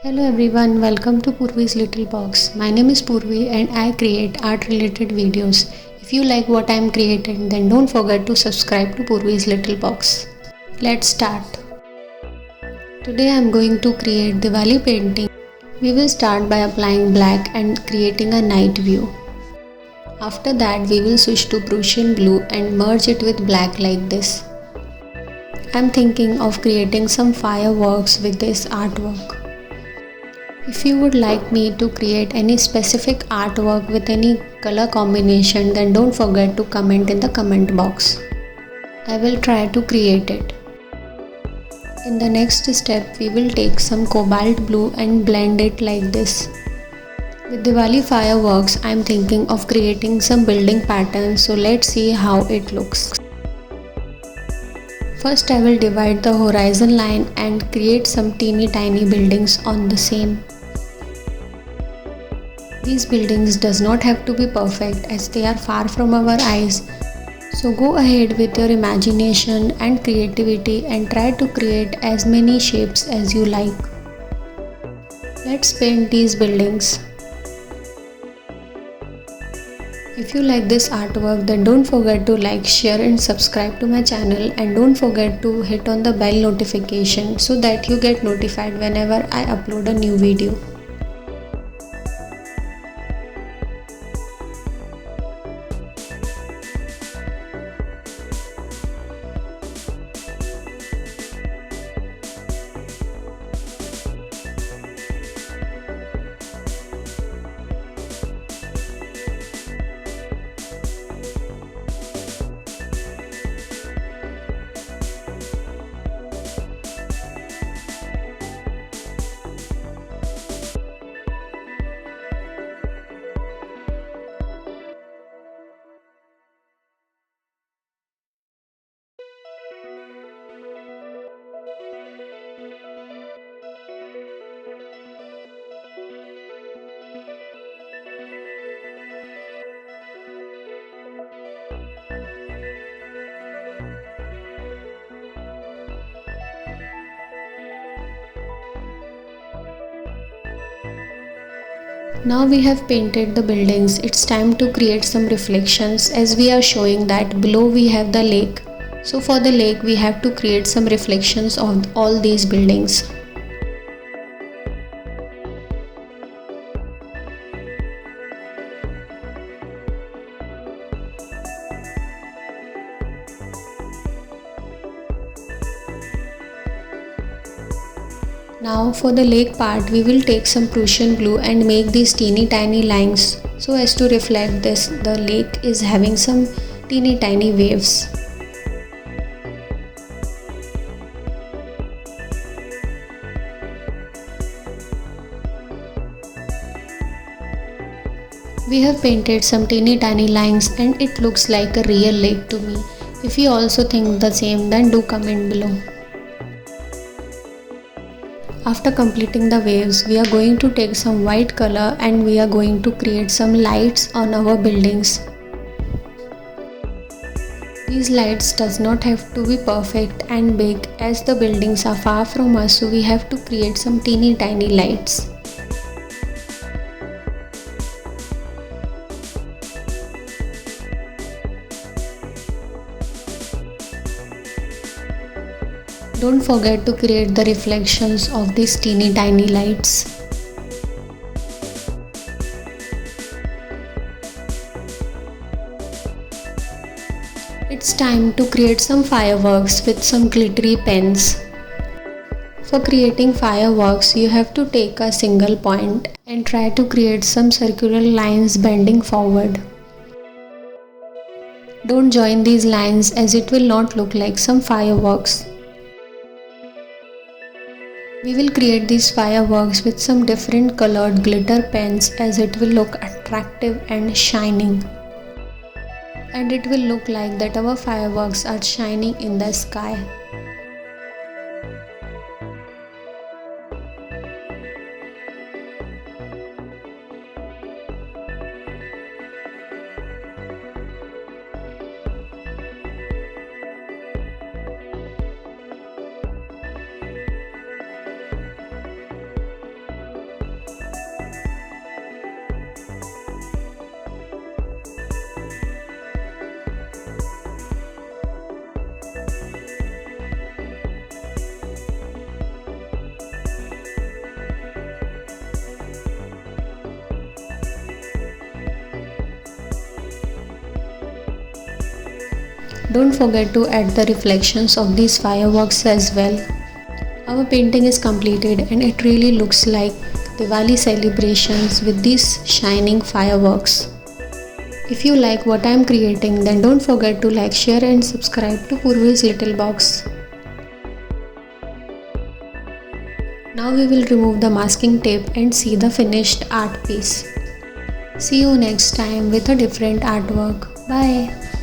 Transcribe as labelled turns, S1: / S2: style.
S1: Hello everyone, welcome to Purvi's Little Box. My name is Purvi and I create art related videos. If you like what I am creating, then don't forget to subscribe to Purvi's Little Box. Let's start. Today I am going to create Diwali painting. We will start by applying black and creating a night view. After that we will switch to Prussian blue and merge it with black like this. I am thinking of creating some fireworks with this artwork. If you would like me to create any specific artwork with any color combination, then don't forget to comment in the comment box. I will try to create it. In the next step, we will take some cobalt blue and blend it like this. With Diwali fireworks, I am thinking of creating some building patterns, so let's see how it looks. First, I will divide the horizon line and create some teeny tiny buildings on the same. These buildings does not have to be perfect as they are far from our eyes. So go ahead with your imagination and creativity and try to create as many shapes as you like. Let's paint these buildings. If you like this artwork, then don't forget to like, share and subscribe to my channel, and don't forget to hit on the bell notification so that you get notified whenever I upload a new video. Now we have painted the buildings, it's time to create some reflections as we are showing that below we have the lake. So for the lake we have to create some reflections of all these buildings. Now for the lake part, we will take some Prussian blue and make these teeny tiny lines so as to reflect this. The lake is having some teeny tiny waves. We have painted some teeny tiny lines and it looks like a real lake to me. If you also think the same, then do comment below. After completing the waves, we are going to take some white color and we are going to create some lights on our buildings. These lights does not have to be perfect and big as the buildings are far from us, so we have to create some teeny tiny lights. Don't forget to create the reflections of these teeny tiny lights. It's time to create some fireworks with some glittery pens. For creating fireworks, you have to take a single point and try to create some circular lines bending forward. Don't join these lines as it will not look like some fireworks. We will create these fireworks with some different colored glitter pens as it will look attractive and shining. And it will look like that our fireworks are shining in the sky. Don't forget to add the reflections of these fireworks as well. Our painting is completed and it really looks like Diwali celebrations with these shining fireworks. If you like what I am creating, then don't forget to like, share and subscribe to Purvi's Little Box. Now we will remove the masking tape and see the finished art piece. See you next time with a different artwork. Bye.